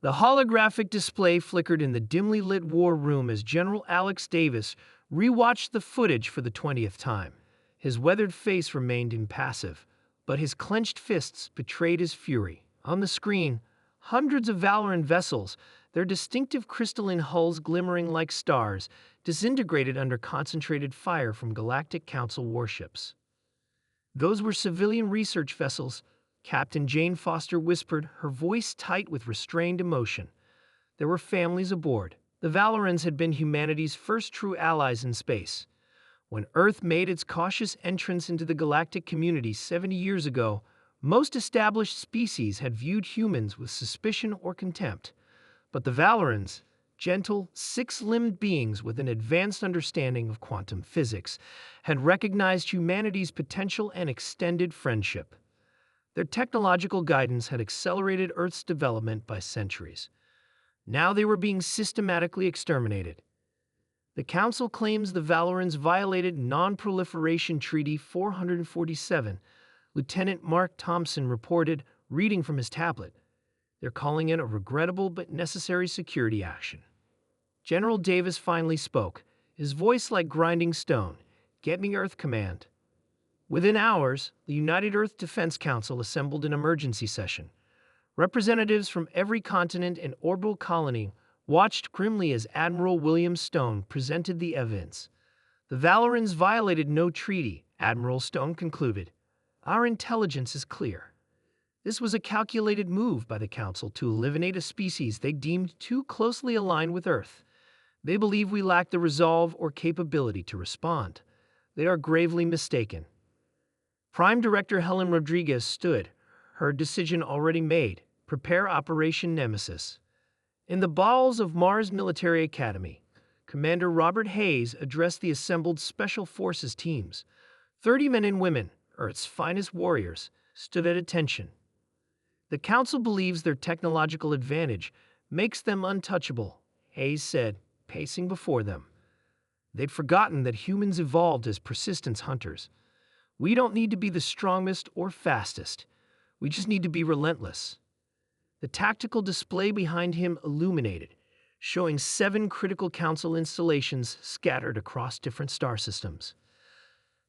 The holographic display flickered in the dimly lit war room as General Alex Davis rewatched the footage for the 20th time. His weathered face remained impassive, but his clenched fists betrayed his fury. On the screen, hundreds of Valoran vessels, their distinctive crystalline hulls glimmering like stars, disintegrated under concentrated fire from Galactic Council warships. Those were civilian research vessels, Captain Jane Foster whispered, her voice tight with restrained emotion. There were families aboard. The Valorans had been humanity's first true allies in space. When Earth made its cautious entrance into the galactic community 70 years ago, most established species had viewed humans with suspicion or contempt. But the Valorans, gentle, six-limbed beings with an advanced understanding of quantum physics, had recognized humanity's potential and extended friendship. Their technological guidance had accelerated Earth's development by centuries. Now they were being systematically exterminated. The Council claims the Valorans violated Non-Proliferation Treaty 447, Lieutenant Mark Thompson reported, reading from his tablet. They're calling it a regrettable but necessary security action. General Davis finally spoke, his voice like grinding stone. Get me Earth Command. Within hours, the United Earth Defense Council assembled an emergency session. Representatives from every continent and orbital colony watched grimly as Admiral William Stone presented the evidence. The Valorans violated no treaty, Admiral Stone concluded. Our intelligence is clear. This was a calculated move by the Council to eliminate a species they deemed too closely aligned with Earth. They believe we lack the resolve or capability to respond. They are gravely mistaken. Prime Director Helen Rodriguez stood, her decision already made. Prepare Operation Nemesis. In the bowels of Mars Military Academy, Commander Robert Hayes addressed the assembled Special Forces teams. 30 men and women, Earth's finest warriors, stood at attention. The Council believes their technological advantage makes them untouchable, Hayes said, pacing before them. They'd forgotten that humans evolved as persistence hunters. We don't need to be the strongest or fastest. We just need to be relentless. The tactical display behind him illuminated, showing 7 critical Council installations scattered across different star systems.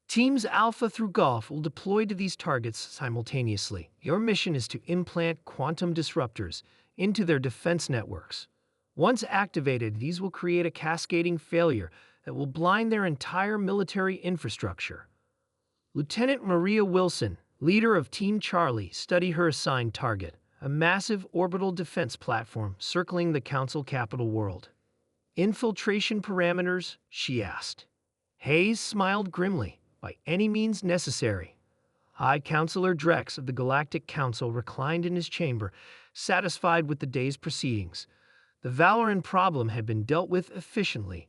Teams Alpha through Golf will deploy to these targets simultaneously. Your mission is to implant quantum disruptors into their defense networks. Once activated, these will create a cascading failure that will blind their entire military infrastructure. Lieutenant Maria Wilson, leader of Team Charlie, studied her assigned target, a massive orbital defense platform circling the Council capital world. Infiltration parameters, she asked. Hayes smiled grimly. By any means necessary. High Counselor Drex of the Galactic Council reclined in his chamber, satisfied with the day's proceedings. The Valoran problem had been dealt with efficiently.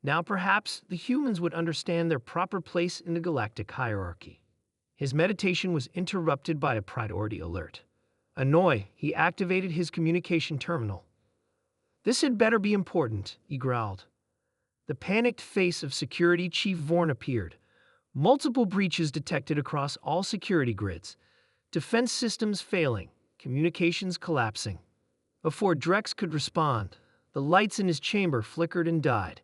Now perhaps the humans would understand their proper place in the galactic hierarchy. His meditation was interrupted by a priority alert. Annoyed, he activated his communication terminal. This had better be important, he growled. The panicked face of Security Chief Vorn appeared. Multiple breaches detected across all security grids. Defense systems failing, communications collapsing. Before Drex could respond, the lights in his chamber flickered and died.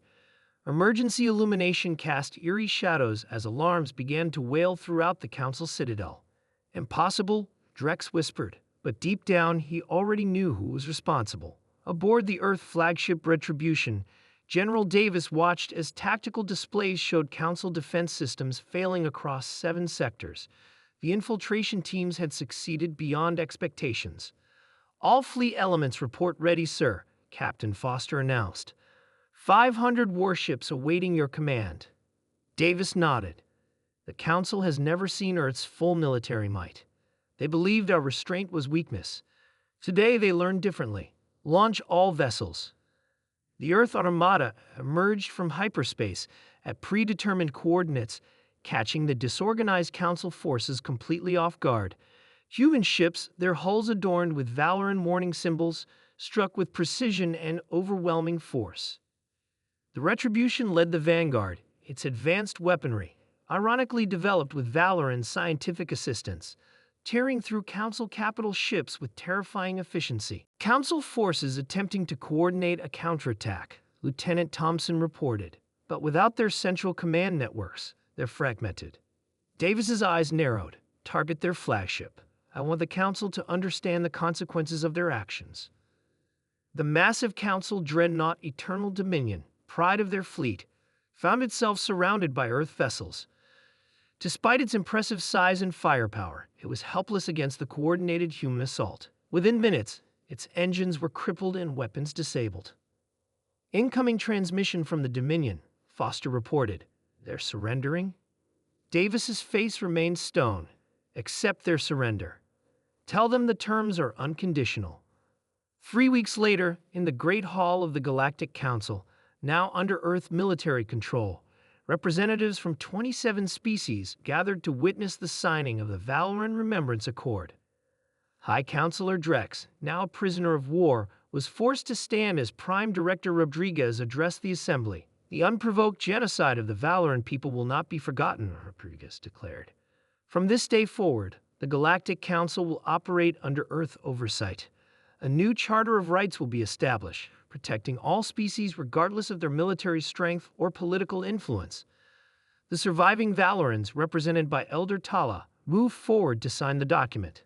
Emergency illumination cast eerie shadows as alarms began to wail throughout the Council citadel. Impossible, Drex whispered, but deep down he already knew who was responsible. Aboard the Earth flagship Retribution, General Davis watched as tactical displays showed Council defense systems failing across 7 sectors. The infiltration teams had succeeded beyond expectations. All fleet elements report ready, sir, Captain Foster announced. 500 warships awaiting your command. Davis nodded. The Council has never seen Earth's full military might. They believed our restraint was weakness. Today they learned differently. Launch all vessels. The Earth Armada emerged from hyperspace at predetermined coordinates, catching the disorganized Council forces completely off guard. Human ships, their hulls adorned with Valoran warning symbols, struck with precision and overwhelming force. The Retribution led the vanguard, its advanced weaponry, ironically developed with Valoran scientific assistance, tearing through Council capital ships with terrifying efficiency. Council forces attempting to coordinate a counterattack, Lieutenant Thompson reported. But without their central command networks, they're fragmented. Davis's eyes narrowed. Target their flagship. I want the Council to understand the consequences of their actions. The massive Council dreadnought Eternal Dominion, pride of their fleet, found itself surrounded by Earth vessels. Despite its impressive size and firepower, it was helpless against the coordinated human assault. Within minutes, its engines were crippled and weapons disabled. Incoming transmission from the Dominion, Foster reported. They're surrendering? Davis's face remained stone. Accept their surrender. Tell them the terms are unconditional. 3 weeks later, in the Great Hall of the Galactic Council, now under Earth military control, representatives from 27 species gathered to witness the signing of the Valoran Remembrance Accord. High Counselor Drex, now a prisoner of war, was forced to stand as Prime Director Rodriguez addressed the assembly. The unprovoked genocide of the Valoran people will not be forgotten, Rodriguez declared. From this day forward, the Galactic Council will operate under Earth oversight. A new Charter of Rights will be established, protecting all species regardless of their military strength or political influence. The surviving Valorans, represented by Elder Tala, moved forward to sign the document.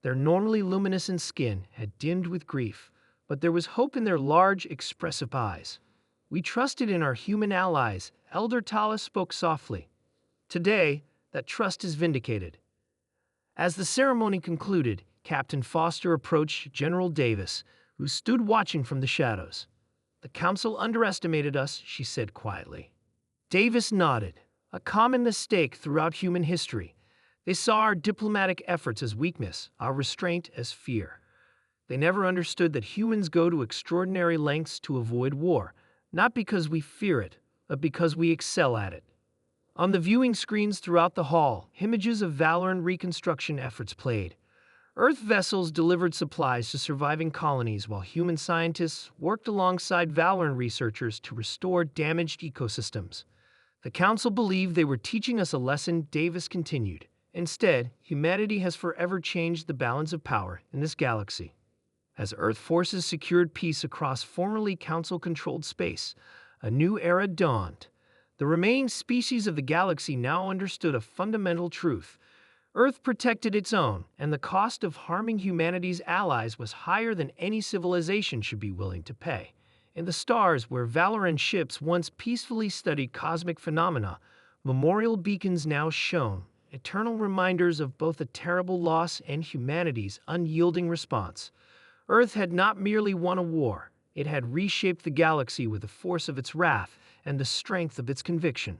Their normally luminescent skin had dimmed with grief, but there was hope in their large, expressive eyes. We trusted in our human allies, Elder Tala spoke softly. Today, that trust is vindicated. As the ceremony concluded, Captain Foster approached General Davis, who stood watching from the shadows. The Council underestimated us, she said quietly. Davis nodded, a common mistake throughout human history. They saw our diplomatic efforts as weakness, our restraint as fear. They never understood that humans go to extraordinary lengths to avoid war, not because we fear it, but because we excel at it. On the viewing screens throughout the hall, images of Valoran reconstruction efforts played. Earth vessels delivered supplies to surviving colonies while human scientists worked alongside Valoran researchers to restore damaged ecosystems. The Council believed they were teaching us a lesson, Davis continued. Instead, humanity has forever changed the balance of power in this galaxy. As Earth forces secured peace across formerly Council-controlled space, a new era dawned. The remaining species of the galaxy now understood a fundamental truth. Earth protected its own, and the cost of harming humanity's allies was higher than any civilization should be willing to pay. In the stars where Valoran ships once peacefully studied cosmic phenomena, memorial beacons now shone, eternal reminders of both the terrible loss and humanity's unyielding response. Earth had not merely won a war, it had reshaped the galaxy with the force of its wrath and the strength of its conviction.